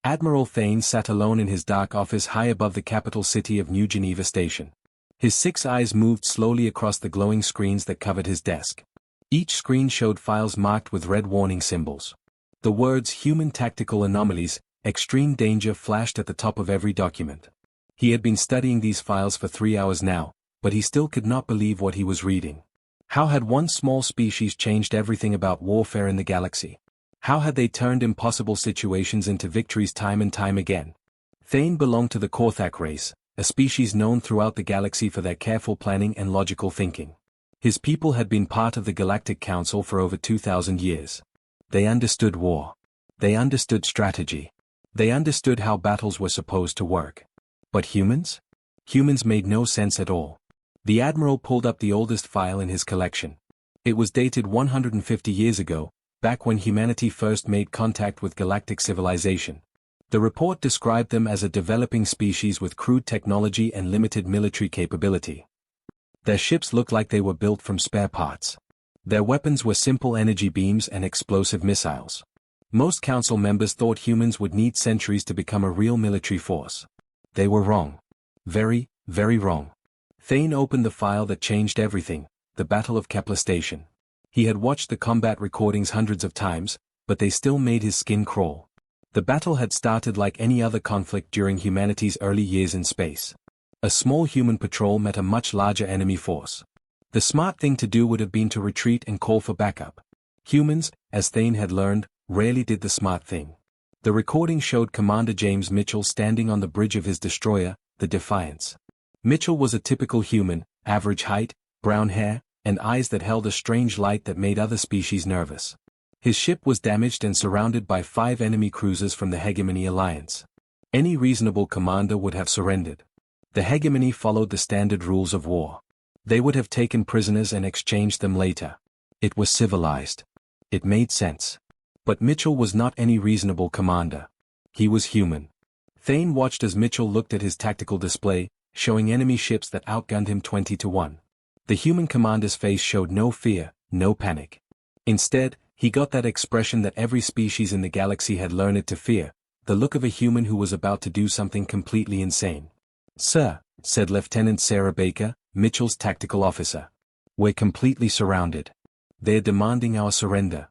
Admiral Thane sat alone in his dark office high above the capital city of New Geneva Station. His 6 eyes moved slowly across the glowing screens that covered his desk. Each screen showed files marked with red warning symbols. The words "Human Tactical Anomalies, Extreme Danger" flashed at the top of every document. He had been studying these files for 3 hours now, but he still could not believe what he was reading. How had one small species changed everything about warfare in the galaxy? How had they turned impossible situations into victories time and time again? Thane belonged to the Korthak race, a species known throughout the galaxy for their careful planning and logical thinking. His people had been part of the Galactic Council for over 2,000 years. They understood war. They understood strategy. They understood how battles were supposed to work. But humans? Humans made no sense at all. The Admiral pulled up the oldest file in his collection. It was dated 150 years ago, back when humanity first made contact with galactic civilization. The report described them as a developing species with crude technology and limited military capability. Their ships looked like they were built from spare parts. Their weapons were simple energy beams and explosive missiles. Most council members thought humans would need centuries to become a real military force. They were wrong. Very, very wrong. Thane opened the file that changed everything, the Battle of Kepler Station. He had watched the combat recordings hundreds of times, but they still made his skin crawl. The battle had started like any other conflict during humanity's early years in space. A small human patrol met a much larger enemy force. The smart thing to do would have been to retreat and call for backup. Humans, as Thane had learned, rarely did the smart thing. The recording showed Commander James Mitchell standing on the bridge of his destroyer, the Defiance. Mitchell was a typical human, average height, brown hair, and eyes that held a strange light that made other species nervous. His ship was damaged and surrounded by 5 enemy cruisers from the Hegemony Alliance. Any reasonable commander would have surrendered. The Hegemony followed the standard rules of war. They would have taken prisoners and exchanged them later. It was civilized. It made sense. But Mitchell was not any reasonable commander. He was human. Thane watched as Mitchell looked at his tactical display, showing enemy ships that outgunned him 20-1. The human commander's face showed no fear, no panic. Instead, he got that expression that every species in the galaxy had learned to fear, the look of a human who was about to do something completely insane. "Sir," said Lieutenant Sarah Baker, Mitchell's tactical officer. "We're completely surrounded. They're demanding our surrender."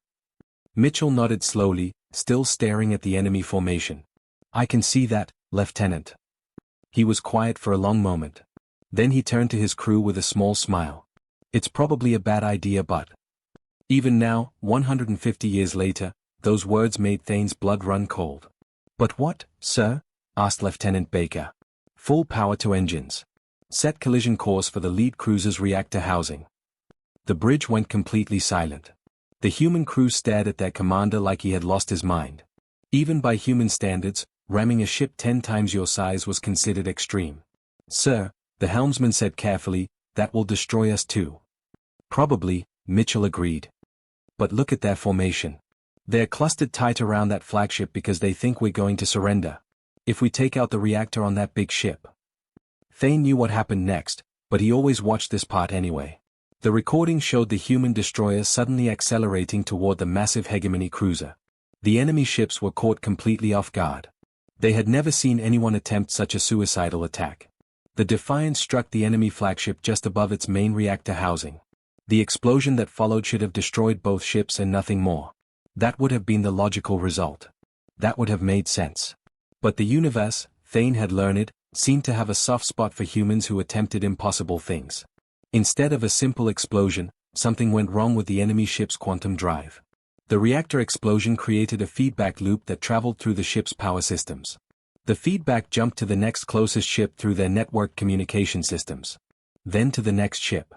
Mitchell nodded slowly, still staring at the enemy formation. "I can see that, Lieutenant." He was quiet for a long moment. Then he turned to his crew with a small smile. "It's probably a bad idea, but..." Even now, 150 years later, those words made Thane's blood run cold. "But what, sir?" asked Lieutenant Baker. "Full power to engines. Set collision course for the lead cruiser's reactor housing." The bridge went completely silent. The human crew stared at their commander like he had lost his mind. Even by human standards, ramming a ship 10 times your size was considered extreme. "Sir," the helmsman said carefully, "that will destroy us too." "Probably," Mitchell agreed. "But look at their formation. They're clustered tight around that flagship because they think we're going to surrender. If we take out the reactor on that big ship..." Thane knew what happened next, but he always watched this part anyway. The recording showed the human destroyer suddenly accelerating toward the massive Hegemony cruiser. The enemy ships were caught completely off guard. They had never seen anyone attempt such a suicidal attack. The Defiance struck the enemy flagship just above its main reactor housing. The explosion that followed should have destroyed both ships and nothing more. That would have been the logical result. That would have made sense. But the universe, Thane had learned, seemed to have a soft spot for humans who attempted impossible things. Instead of a simple explosion, something went wrong with the enemy ship's quantum drive. The reactor explosion created a feedback loop that traveled through the ship's power systems. The feedback jumped to the next closest ship through their network communication systems. Then to the next ship.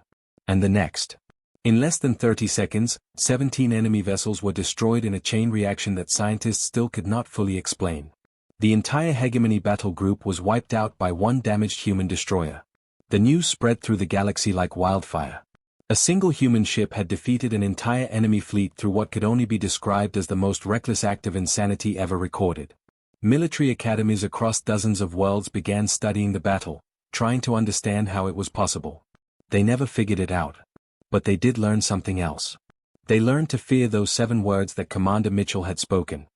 And the next. In less than 30 seconds, 17 enemy vessels were destroyed in a chain reaction that scientists still could not fully explain. The entire Hegemony battle group was wiped out by one damaged human destroyer. The news spread through the galaxy like wildfire. A single human ship had defeated an entire enemy fleet through what could only be described as the most reckless act of insanity ever recorded. Military academies across dozens of worlds began studying the battle, trying to understand how it was possible. They never figured it out. But they did learn something else. They learned to fear those 7 words that Commander Mitchell had spoken.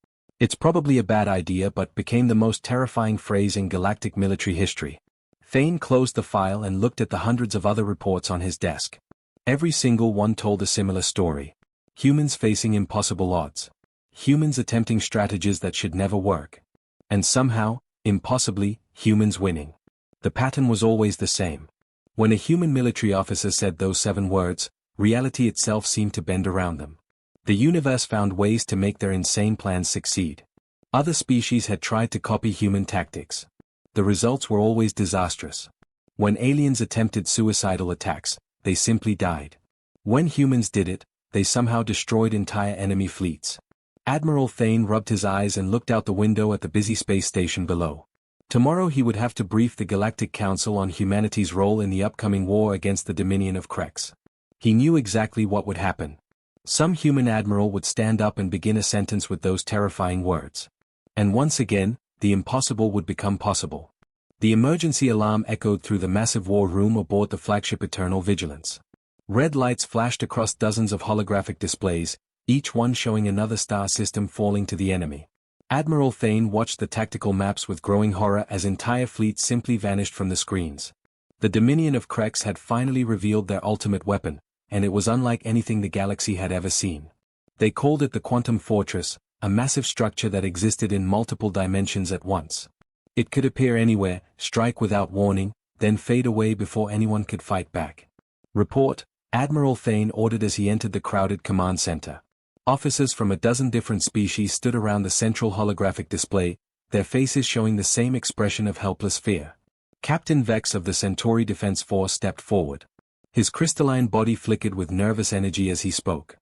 It's probably a bad idea but became the most terrifying phrase in galactic military history. Thane closed the file and looked at the hundreds of other reports on his desk. Every single one told a similar story. Humans facing impossible odds. Humans attempting strategies that should never work. And somehow, impossibly, humans winning. The pattern was always the same. When a human military officer said those 7 words, reality itself seemed to bend around them. The universe found ways to make their insane plans succeed. Other species had tried to copy human tactics. The results were always disastrous. When aliens attempted suicidal attacks, they simply died. When humans did it, they somehow destroyed entire enemy fleets. Admiral Thane rubbed his eyes and looked out the window at the busy space station below. Tomorrow he would have to brief the Galactic Council on humanity's role in the upcoming war against the Dominion of Krex. He knew exactly what would happen. Some human admiral would stand up and begin a sentence with those terrifying words. And once again, the impossible would become possible. The emergency alarm echoed through the massive war room aboard the flagship Eternal Vigilance. Red lights flashed across dozens of holographic displays, each one showing another star system falling to the enemy. Admiral Thane watched the tactical maps with growing horror as entire fleets simply vanished from the screens. The Dominion of Krex had finally revealed their ultimate weapon, and it was unlike anything the galaxy had ever seen. They called it the Quantum Fortress, a massive structure that existed in multiple dimensions at once. It could appear anywhere, strike without warning, then fade away before anyone could fight back. Report, Admiral Thane ordered as he entered the crowded command center. Officers from a dozen different species stood around the central holographic display, their faces showing the same expression of helpless fear. Captain Vex of the Centauri Defense Force stepped forward. His crystalline body flickered with nervous energy as he spoke.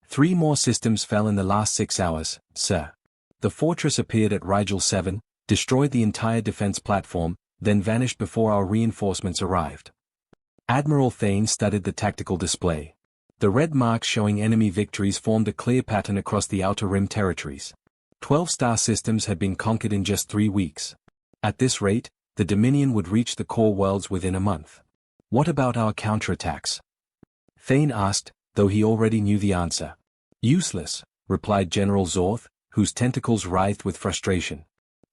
3 more systems fell in the last 6 hours, sir. The fortress appeared at Rigel 7, destroyed the entire defense platform, then vanished before our reinforcements arrived. Admiral Thane studied the tactical display. The red marks showing enemy victories formed a clear pattern across the Outer Rim territories. 12 star systems had been conquered in just 3 weeks. At this rate, the Dominion would reach the core worlds within a month. What about our counterattacks? Thane asked, though he already knew the answer. Useless, replied General Zorth, whose tentacles writhed with frustration.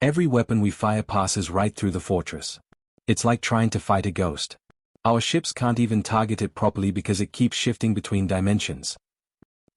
Every weapon we fire passes right through the fortress. It's like trying to fight a ghost. Our ships can't even target it properly because it keeps shifting between dimensions.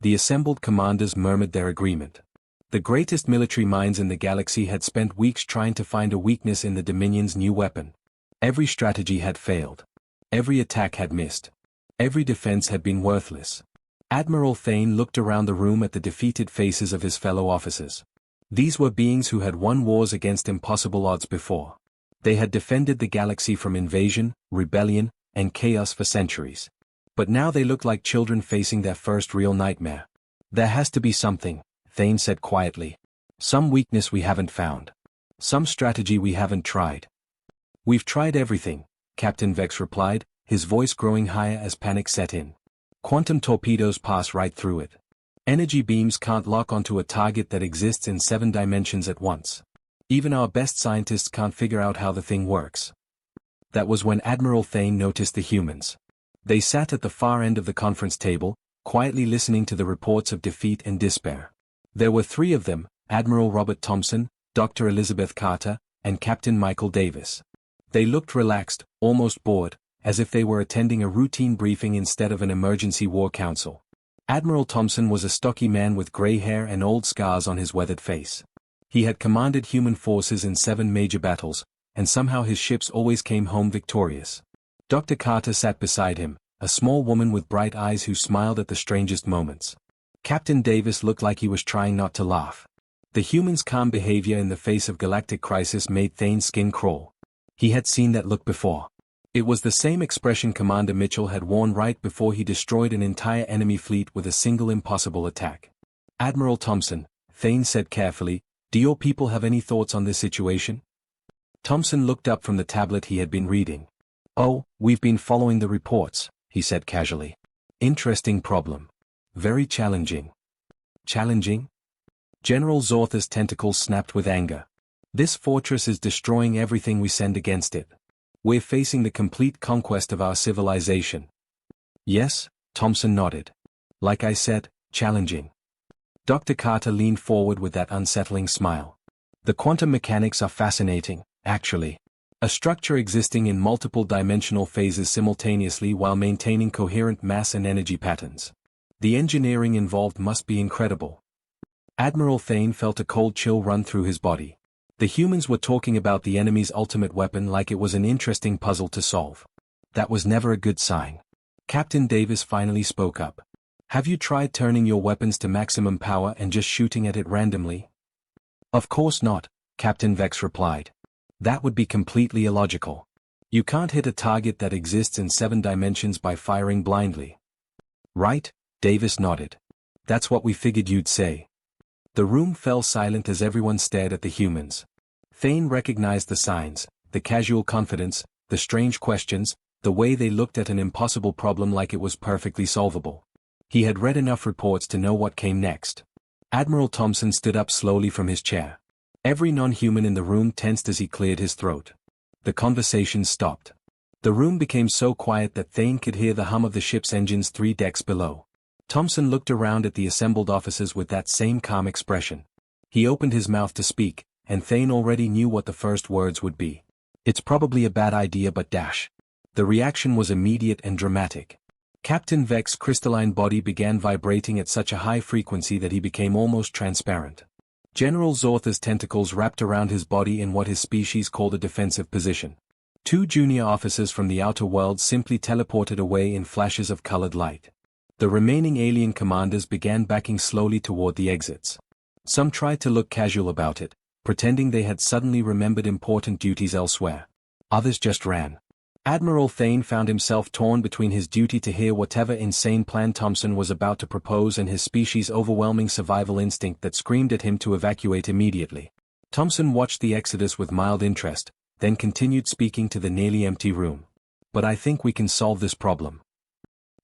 The assembled commanders murmured their agreement. The greatest military minds in the galaxy had spent weeks trying to find a weakness in the Dominion's new weapon. Every strategy had failed. Every attack had missed. Every defense had been worthless. Admiral Thane looked around the room at the defeated faces of his fellow officers. These were beings who had won wars against impossible odds before. They had defended the galaxy from invasion, rebellion, and chaos for centuries. But now they looked like children facing their first real nightmare. There has to be something, Thane said quietly. Some weakness we haven't found. Some strategy we haven't tried. We've tried everything, Captain Vex replied, his voice growing higher as panic set in. Quantum torpedoes pass right through it. Energy beams can't lock onto a target that exists in 7 dimensions at once. Even our best scientists can't figure out how the thing works. That was when Admiral Thane noticed the humans. They sat at the far end of the conference table, quietly listening to the reports of defeat and despair. There were 3 of them, Admiral Robert Thompson, Dr. Elizabeth Carter, and Captain Michael Davis. They looked relaxed, almost bored, as if they were attending a routine briefing instead of an emergency war council. Admiral Thompson was a stocky man with gray hair and old scars on his weathered face. He had commanded human forces in 7 major battles, and somehow his ships always came home victorious. Dr. Carter sat beside him, a small woman with bright eyes who smiled at the strangest moments. Captain Davis looked like he was trying not to laugh. The humans' calm behavior in the face of galactic crisis made Thane's skin crawl. He had seen that look before. It was the same expression Commander Mitchell had worn right before he destroyed an entire enemy fleet with a single impossible attack. Admiral Thompson, Thane said carefully, do your people have any thoughts on this situation? Thompson looked up from the tablet he had been reading. Oh, we've been following the reports, he said casually. Interesting problem. Very challenging. Challenging? General Zorth's tentacles snapped with anger. This fortress is destroying everything we send against it. We're facing the complete conquest of our civilization. Yes, Thompson nodded. Like I said, challenging. Dr. Carter leaned forward with that unsettling smile. The quantum mechanics are fascinating, actually. A structure existing in multiple dimensional phases simultaneously while maintaining coherent mass and energy patterns. The engineering involved must be incredible. Admiral Thane felt a cold chill run through his body. The humans were talking about the enemy's ultimate weapon like it was an interesting puzzle to solve. That was never a good sign. Captain Davis finally spoke up. Have you tried turning your weapons to maximum power and just shooting at it randomly? Of course not, Captain Vex replied. That would be completely illogical. You can't hit a target that exists in 7 dimensions by firing blindly. Right? Davis nodded. That's what we figured you'd say. The room fell silent as everyone stared at the humans. Thane recognized the signs, the casual confidence, the strange questions, the way they looked at an impossible problem like it was perfectly solvable. He had read enough reports to know what came next. Admiral Thompson stood up slowly from his chair. Every non-human in the room tensed as he cleared his throat. The conversation stopped. The room became so quiet that Thane could hear the hum of the ship's engines 3 decks below. Thompson looked around at the assembled officers with that same calm expression. He opened his mouth to speak, and Thane already knew what the first words would be. It's probably a bad idea but dash. The reaction was immediate and dramatic. Captain Vex's crystalline body began vibrating at such a high frequency that he became almost transparent. General Zortha's tentacles wrapped around his body in what his species called a defensive position. 2 junior officers from the outer world simply teleported away in flashes of colored light. The remaining alien commanders began backing slowly toward the exits. Some tried to look casual about it, pretending they had suddenly remembered important duties elsewhere. Others just ran. Admiral Thane found himself torn between his duty to hear whatever insane plan Thompson was about to propose and his species' overwhelming survival instinct that screamed at him to evacuate immediately. Thompson watched the exodus with mild interest, then continued speaking to the nearly empty room. But I think we can solve this problem.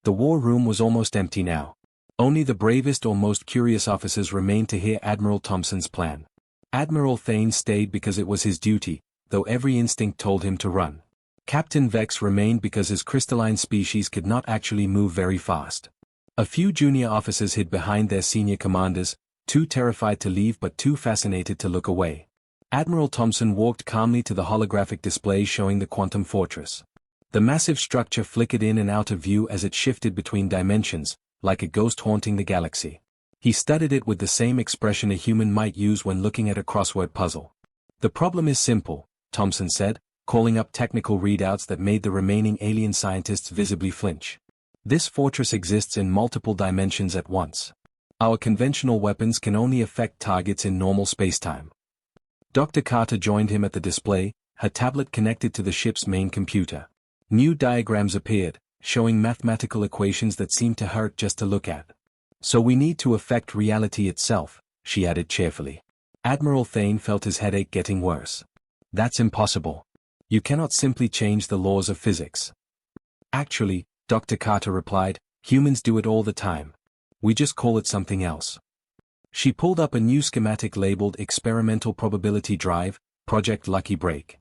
The war room was almost empty now. Only the bravest or most curious officers remained to hear Admiral Thompson's plan. Admiral Thane stayed because it was his duty, though every instinct told him to run. Captain Vex remained because his crystalline species could not actually move very fast. A few junior officers hid behind their senior commanders, too terrified to leave but too fascinated to look away. Admiral Thompson walked calmly to the holographic display showing the quantum fortress. The massive structure flickered in and out of view as it shifted between dimensions, like a ghost haunting the galaxy. He studied it with the same expression a human might use when looking at a crossword puzzle. The problem is simple, Thompson said, calling up technical readouts that made the remaining alien scientists visibly flinch. This fortress exists in multiple dimensions at once. Our conventional weapons can only affect targets in normal spacetime. Dr. Carter joined him at the display, her tablet connected to the ship's main computer. New diagrams appeared, showing mathematical equations that seemed to hurt just to look at. So we need to affect reality itself, she added cheerfully. Admiral Thane felt his headache getting worse. That's impossible. You cannot simply change the laws of physics. Actually, Dr. Carter replied, humans do it all the time. We just call it something else. She pulled up a new schematic labeled Experimental Probability Drive, Project Lucky Break.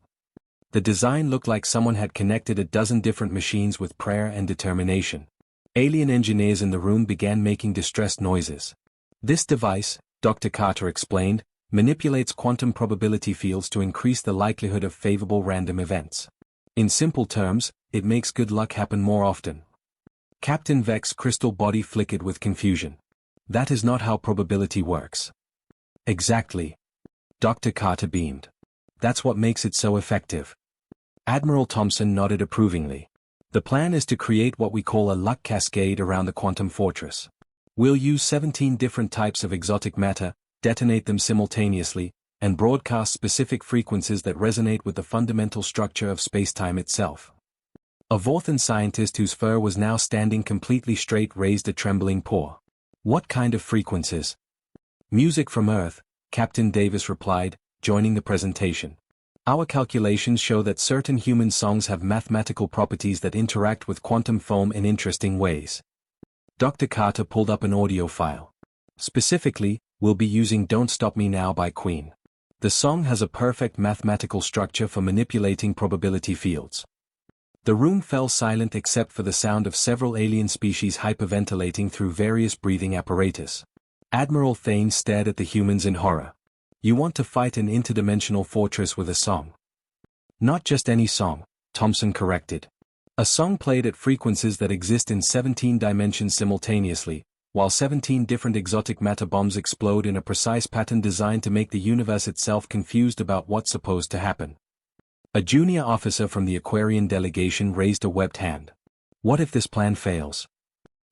The design looked like someone had connected a dozen different machines with prayer and determination. Alien engineers in the room began making distressed noises. This device, Dr. Carter explained, manipulates quantum probability fields to increase the likelihood of favorable random events. In simple terms, it makes good luck happen more often. Captain Vex's crystal body flickered with confusion. That is not how probability works. Exactly. Dr. Carter beamed. That's what makes it so effective. Admiral Thompson nodded approvingly. The plan is to create what we call a luck cascade around the quantum fortress. We'll use 17 different types of exotic matter, detonate them simultaneously, and broadcast specific frequencies that resonate with the fundamental structure of spacetime itself. A Vorthan scientist whose fur was now standing completely straight raised a trembling paw. What kind of frequencies? Music from Earth, Captain Davis replied, joining the presentation. Our calculations show that certain human songs have mathematical properties that interact with quantum foam in interesting ways. Dr. Carter pulled up an audio file. Specifically, we'll be using Don't Stop Me Now by Queen. The song has a perfect mathematical structure for manipulating probability fields. The room fell silent except for the sound of several alien species hyperventilating through various breathing apparatus. Admiral Thane stared at the humans in horror. You want to fight an interdimensional fortress with a song? Not just any song, Thompson corrected. A song played at frequencies that exist in 17 dimensions simultaneously, while 17 different exotic matter bombs explode in a precise pattern designed to make the universe itself confused about what's supposed to happen. A junior officer from the Aquarian delegation raised a webbed hand. What if this plan fails?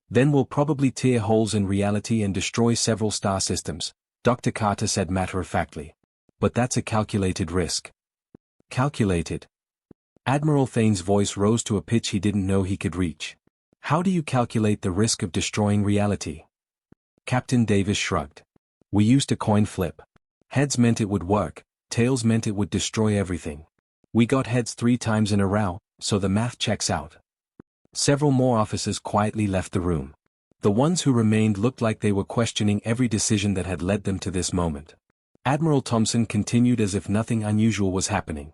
Then we'll probably tear holes in reality and destroy several star systems, Dr. Carter said matter-of-factly. But that's a calculated risk. Calculated? Admiral Thane's voice rose to a pitch he didn't know he could reach. How do you calculate the risk of destroying reality? Captain Davis shrugged. We used a coin flip. Heads meant it would work, tails meant it would destroy everything. We got heads 3 times in a row, so the math checks out. Several more officers quietly left the room. The ones who remained looked like they were questioning every decision that had led them to this moment. Admiral Thompson continued as if nothing unusual was happening.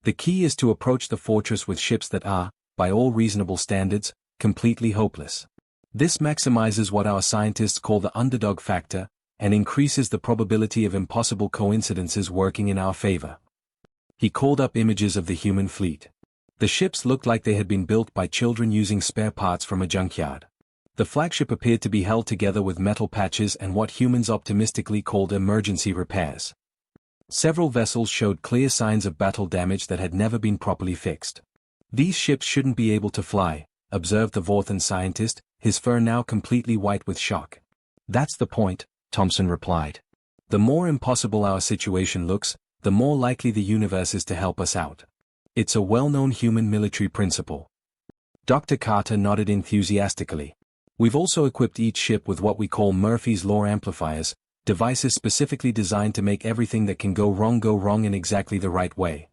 The key is to approach the fortress with ships that are, by all reasonable standards, completely hopeless. This maximizes what our scientists call the underdog factor, and increases the probability of impossible coincidences working in our favor. He called up images of the human fleet. The ships looked like they had been built by children using spare parts from a junkyard. The flagship appeared to be held together with metal patches and what humans optimistically called emergency repairs. Several vessels showed clear signs of battle damage that had never been properly fixed. These ships shouldn't be able to fly, observed the Vorthan scientist, his fur now completely white with shock. That's the point, Thompson replied. The more impossible our situation looks, the more likely the universe is to help us out. It's a well-known human military principle. Dr. Carter nodded enthusiastically. We've also equipped each ship with what we call Murphy's Law amplifiers, devices specifically designed to make everything that can go wrong in exactly the right way.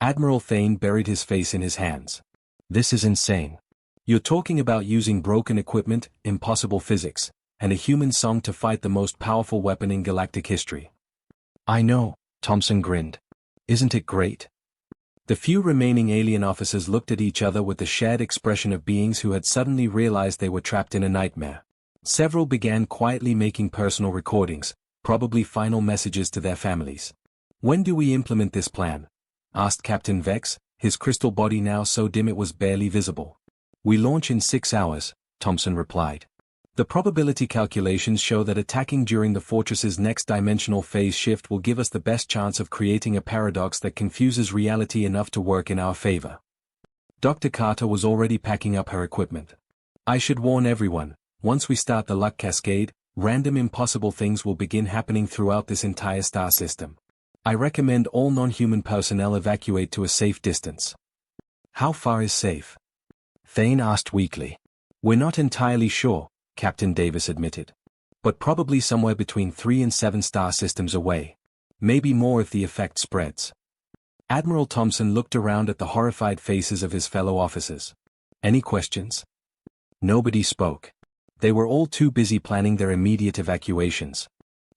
Admiral Thane buried his face in his hands. This is insane. You're talking about using broken equipment, impossible physics, and a human song to fight the most powerful weapon in galactic history. I know, Thompson grinned. Isn't it great? The few remaining alien officers looked at each other with the shared expression of beings who had suddenly realized they were trapped in a nightmare. Several began quietly making personal recordings, probably final messages to their families. When do we implement this plan? Asked Captain Vex, his crystal body now so dim it was barely visible. We launch in 6 hours, Thompson replied. The probability calculations show that attacking during the fortress's next dimensional phase shift will give us the best chance of creating a paradox that confuses reality enough to work in our favor. Dr. Carter was already packing up her equipment. I should warn everyone, once we start the luck cascade, random impossible things will begin happening throughout this entire star system. I recommend all non-human personnel evacuate to a safe distance. How far is safe? Thane asked weakly. We're not entirely sure, Captain Davis admitted. But probably somewhere between 3 and 7 star systems away. Maybe more if the effect spreads. Admiral Thompson looked around at the horrified faces of his fellow officers. Any questions? Nobody spoke. They were all too busy planning their immediate evacuations.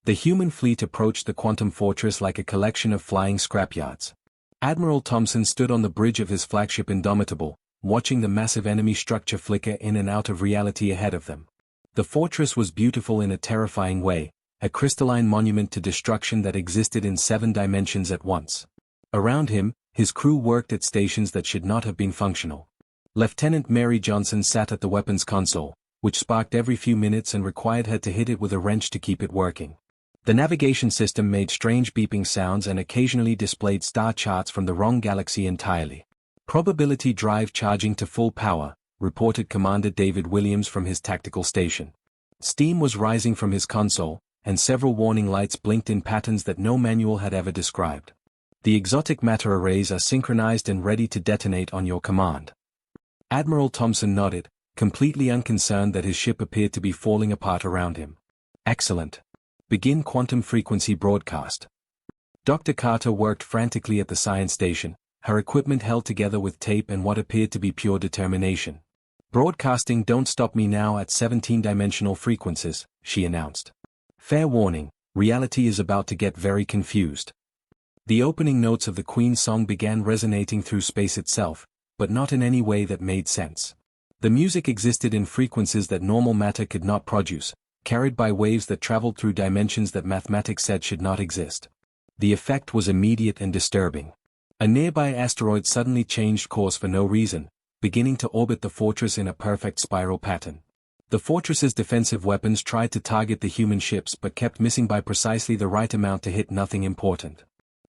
The human fleet approached the quantum fortress like a collection of flying scrapyards. Admiral Thompson stood on the bridge of his flagship Indomitable, watching the massive enemy structure flicker in and out of reality ahead of them. The fortress was beautiful in a terrifying way, a crystalline monument to destruction that existed in 7 dimensions at once. Around him, his crew worked at stations that should not have been functional. Lieutenant Mary Johnson sat at the weapons console, which sparked every few minutes and required her to hit it with a wrench to keep it working. The navigation system made strange beeping sounds and occasionally displayed star charts from the wrong galaxy entirely. Probability drive charging to full power, reported Commander David Williams from his tactical station. Steam was rising from his console, and several warning lights blinked in patterns that no manual had ever described. The exotic matter arrays are synchronized and ready to detonate on your command. Admiral Thompson nodded, completely unconcerned that his ship appeared to be falling apart around him. Excellent. Begin quantum frequency broadcast. Dr. Carter worked frantically at the science station, her equipment held together with tape and what appeared to be pure determination. Broadcasting Don't Stop Me Now at 17-dimensional frequencies, she announced. Fair warning, reality is about to get very confused. The opening notes of the Queen's song began resonating through space itself, but not in any way that made sense. The music existed in frequencies that normal matter could not produce, carried by waves that traveled through dimensions that mathematics said should not exist. The effect was immediate and disturbing. A nearby asteroid suddenly changed course for no reason, beginning to orbit the fortress in a perfect spiral pattern. The fortress's defensive weapons tried to target the human ships but kept missing by precisely the right amount to hit nothing important.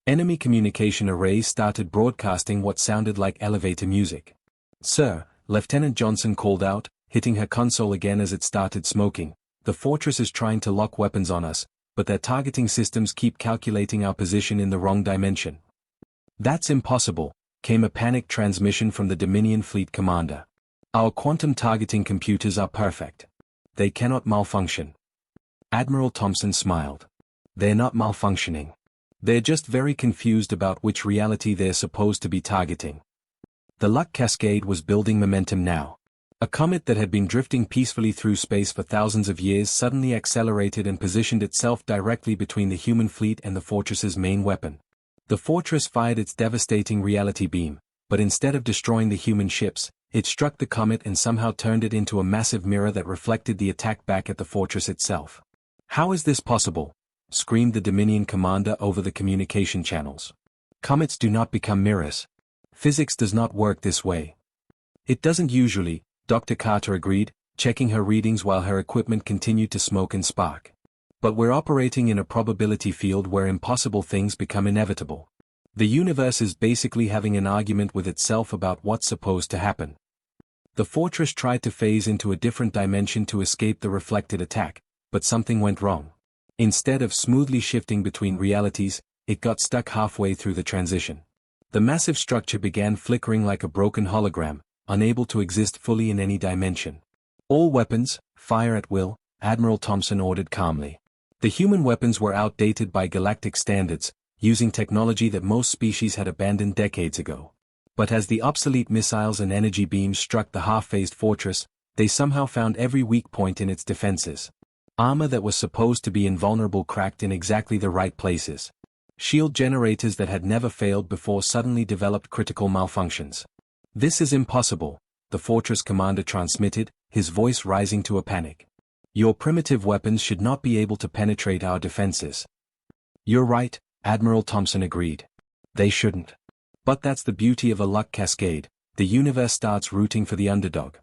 Enemy communication arrays started broadcasting what sounded like elevator music. "Sir," Lieutenant Johnson called out, hitting her console again as it started smoking, "the fortress is trying to lock weapons on us, but their targeting systems keep calculating our position in the wrong dimension." "That's impossible," came a panicked transmission from the Dominion Fleet commander. "Our quantum targeting computers are perfect. They cannot malfunction." Admiral Thompson smiled. "They're not malfunctioning. They're just very confused about which reality they're supposed to be targeting." The luck cascade was building momentum now. A comet that had been drifting peacefully through space for thousands of years suddenly accelerated and positioned itself directly between the human fleet and the fortress's main weapon. The fortress fired its devastating reality beam, but instead of destroying the human ships, it struck the comet and somehow turned it into a massive mirror that reflected the attack back at the fortress itself. "How is this possible?" screamed the Dominion commander over the communication channels. "Comets do not become mirrors. Physics does not work this way." "It doesn't usually," Dr. Carter agreed, checking her readings while her equipment continued to smoke and spark. "But we're operating in a probability field where impossible things become inevitable. The universe is basically having an argument with itself about what's supposed to happen." The fortress tried to phase into a different dimension to escape the reflected attack, but something went wrong. Instead of smoothly shifting between realities, it got stuck halfway through the transition. The massive structure began flickering like a broken hologram, unable to exist fully in any dimension. "All weapons, fire at will," Admiral Thompson ordered calmly. The human weapons were outdated by galactic standards, using technology that most species had abandoned decades ago. But as the obsolete missiles and energy beams struck the half-phased fortress, they somehow found every weak point in its defenses. Armor that was supposed to be invulnerable cracked in exactly the right places. Shield generators that had never failed before suddenly developed critical malfunctions. "This is impossible," the fortress commander transmitted, his voice rising to a panic. "Your primitive weapons should not be able to penetrate our defenses." "You're right," Admiral Thompson agreed. "They shouldn't. But that's the beauty of a luck cascade, the universe starts rooting for the underdog."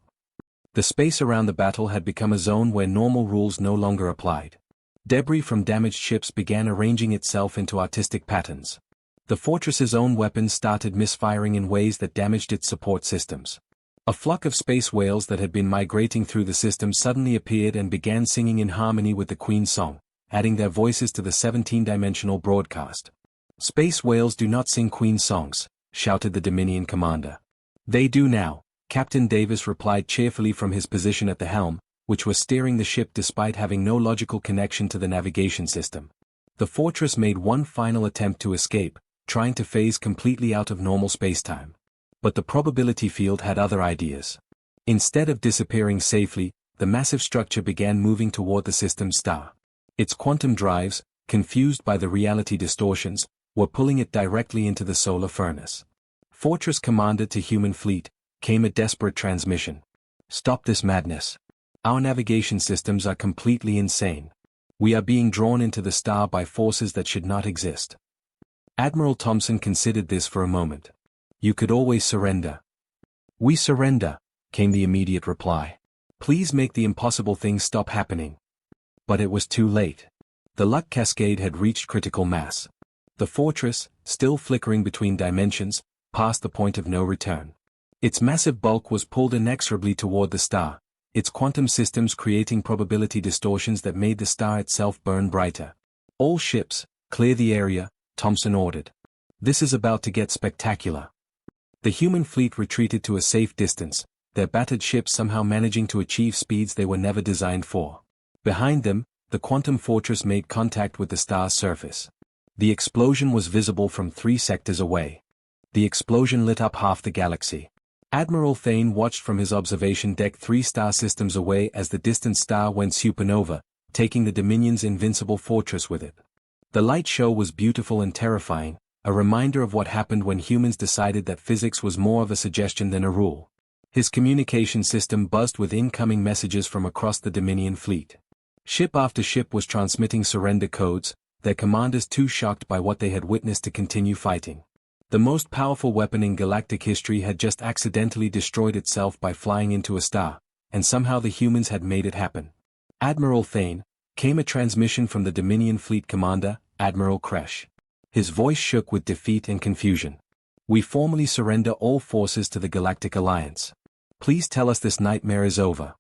The space around the battle had become a zone where normal rules no longer applied. Debris from damaged ships began arranging itself into artistic patterns. The fortress's own weapons started misfiring in ways that damaged its support systems. A flock of space whales that had been migrating through the system suddenly appeared and began singing in harmony with the Queen's song, adding their voices to the 17-dimensional broadcast. "Space whales do not sing Queen's songs," shouted the Dominion commander. "They do now," Captain Davis replied cheerfully from his position at the helm, which was steering the ship despite having no logical connection to the navigation system. The fortress made one final attempt to escape, trying to phase completely out of normal spacetime. But the probability field had other ideas. Instead of disappearing safely, the massive structure began moving toward the system's star. Its quantum drives, confused by the reality distortions, were pulling it directly into the solar furnace. Fortress Commander to Human Fleet, came a desperate transmission. "Stop this madness. Our navigation systems are completely insane. We are being drawn into the star by forces that should not exist." Admiral Thompson considered this for a moment. "You could always surrender." "We surrender," came the immediate reply. "Please make the impossible things stop happening." But it was too late. The luck cascade had reached critical mass. The fortress, still flickering between dimensions, passed the point of no return. Its massive bulk was pulled inexorably toward the star, its quantum systems creating probability distortions that made the star itself burn brighter. "All ships, clear the area," Thompson ordered. "This is about to get spectacular." The human fleet retreated to a safe distance, their battered ships somehow managing to achieve speeds they were never designed for. Behind them, the quantum fortress made contact with the star's surface. The explosion was visible from 3 sectors away. The explosion lit up half the galaxy. Admiral Thane watched from his observation deck 3 star systems away as the distant star went supernova, taking the Dominion's invincible fortress with it. The light show was beautiful and terrifying, a reminder of what happened when humans decided that physics was more of a suggestion than a rule. His communication system buzzed with incoming messages from across the Dominion fleet. Ship after ship was transmitting surrender codes, their commanders too shocked by what they had witnessed to continue fighting. The most powerful weapon in galactic history had just accidentally destroyed itself by flying into a star, and somehow the humans had made it happen. Admiral Thane, came a transmission from the Dominion Fleet Commander, Admiral Kresh. His voice shook with defeat and confusion. We formally surrender all forces to the Galactic Alliance. Please tell us this nightmare is over.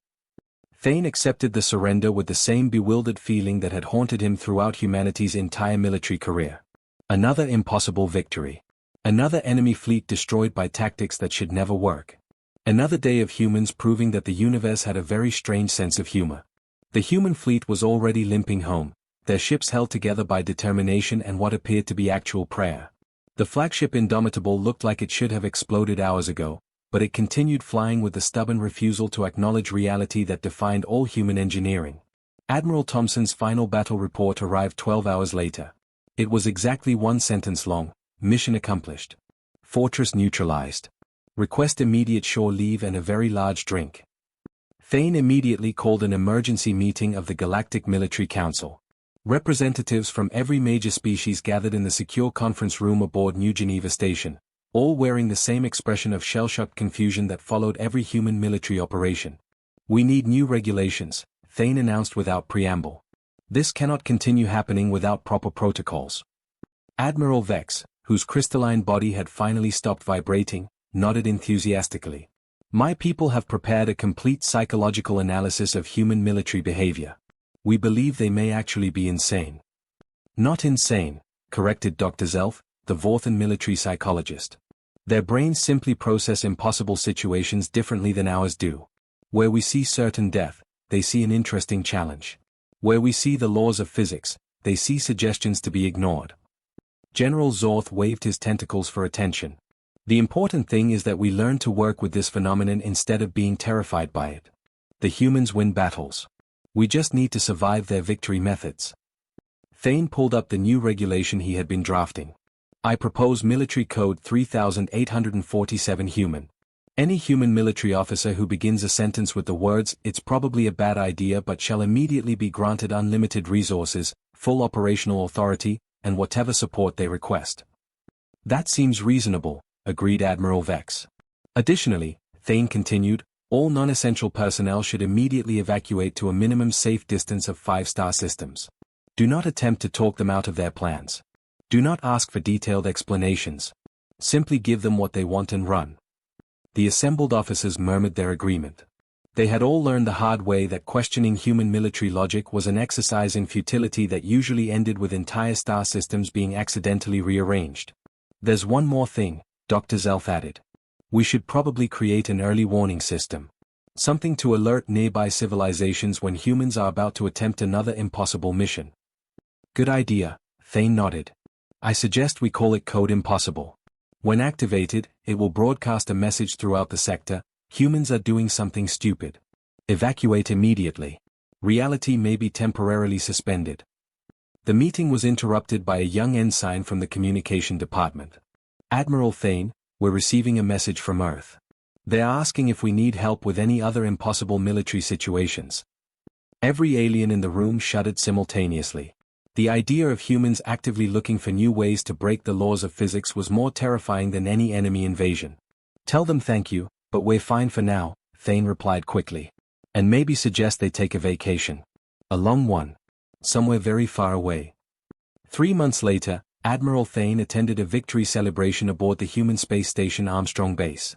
Thane accepted the surrender with the same bewildered feeling that had haunted him throughout humanity's entire military career. Another impossible victory. Another enemy fleet destroyed by tactics that should never work. Another day of humans proving that the universe had a very strange sense of humor. The human fleet was already limping home, their ships held together by determination and what appeared to be actual prayer. The flagship Indomitable looked like it should have exploded hours ago, but it continued flying with the stubborn refusal to acknowledge reality that defined all human engineering. Admiral Thompson's final battle report arrived 12 hours later. It was exactly one sentence long: mission accomplished. Fortress neutralized. Request immediate shore leave and a very large drink. Thane immediately called an emergency meeting of the Galactic Military Council. Representatives from every major species gathered in the secure conference room aboard New Geneva Station, all wearing the same expression of shell-shocked confusion that followed every human military operation. We need new regulations, Thane announced without preamble. This cannot continue happening without proper protocols. Admiral Vex, whose crystalline body had finally stopped vibrating, nodded enthusiastically. My people have prepared a complete psychological analysis of human military behavior. We believe they may actually be insane. Not insane, corrected Dr. Zelf, the Vorthan military psychologist. Their brains simply process impossible situations differently than ours do. Where we see certain death, they see an interesting challenge. Where we see the laws of physics, they see suggestions to be ignored. General Zorth waved his tentacles for attention. The important thing is that we learn to work with this phenomenon instead of being terrified by it. The humans win battles. We just need to survive their victory methods. Thane pulled up the new regulation he had been drafting. I propose Military Code 3847 human. Any human military officer who begins a sentence with the words, "It's probably a bad idea but shall immediately be granted unlimited resources, full operational authority, and whatever support they request." That seems reasonable, agreed Admiral Vex. Additionally, Thane continued, all non-essential personnel should immediately evacuate to a minimum safe distance of 5-star systems. Do not attempt to talk them out of their plans. Do not ask for detailed explanations. Simply give them what they want and run. The assembled officers murmured their agreement. They had all learned the hard way that questioning human military logic was an exercise in futility that usually ended with entire star systems being accidentally rearranged. There's one more thing, Dr. Zelf added. We should probably create an early warning system. Something to alert nearby civilizations when humans are about to attempt another impossible mission. Good idea, Thane nodded. I suggest we call it Code Impossible. When activated, it will broadcast a message throughout the sector: humans are doing something stupid. Evacuate immediately. Reality may be temporarily suspended. The meeting was interrupted by a young ensign from the communication department. Admiral Thane, we're receiving a message from Earth. They're asking if we need help with any other impossible military situations. Every alien in the room shuddered simultaneously. The idea of humans actively looking for new ways to break the laws of physics was more terrifying than any enemy invasion. Tell them thank you, but we're fine for now, Thane replied quickly. And maybe suggest they take a vacation. A long one. Somewhere very far away. 3 months later, Admiral Thane attended a victory celebration aboard the human space station Armstrong Base.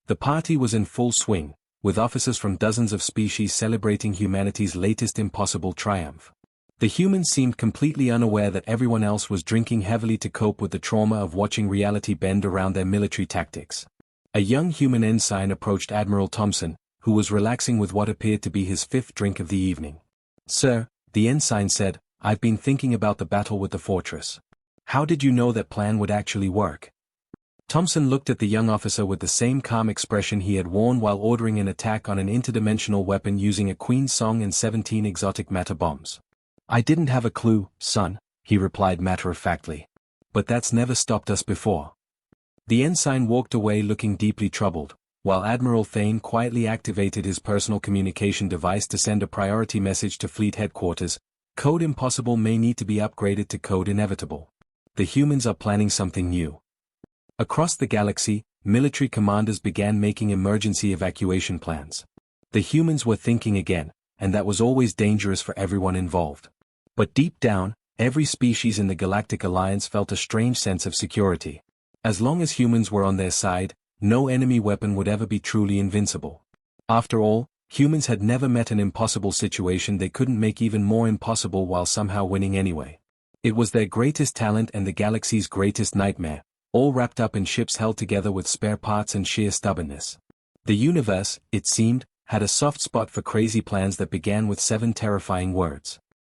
The party was in full swing, with officers from dozens of species celebrating humanity's latest impossible triumph. The humans seemed completely unaware that everyone else was drinking heavily to cope with the trauma of watching reality bend around their military tactics. A young human ensign approached Admiral Thompson, who was relaxing with what appeared to be his 5th drink of the evening. Sir, the ensign said, I've been thinking about the battle with the fortress. How did you know that plan would actually work? Thompson looked at the young officer with the same calm expression he had worn while ordering an attack on an interdimensional weapon using a Queen's song and 17 exotic matter bombs. I didn't have a clue, son, he replied matter-of-factly. But that's never stopped us before. The ensign walked away looking deeply troubled. while Admiral Thane quietly activated his personal communication device to send a priority message to Fleet Headquarters, Code Impossible may need to be upgraded to Code Inevitable. The humans are planning something new. Across the galaxy, military commanders began making emergency evacuation plans. The humans were thinking again, and that was always dangerous for everyone involved. But deep down, every species in the Galactic Alliance felt a strange sense of security. As long as humans were on their side, no enemy weapon would ever be truly invincible. After all, humans had never met an impossible situation they couldn't make even more impossible while somehow winning anyway. It was their greatest talent and the galaxy's greatest nightmare, all wrapped up in ships held together with spare parts and sheer stubbornness. The universe, it seemed, had a soft spot for crazy plans that began with 7 terrifying words.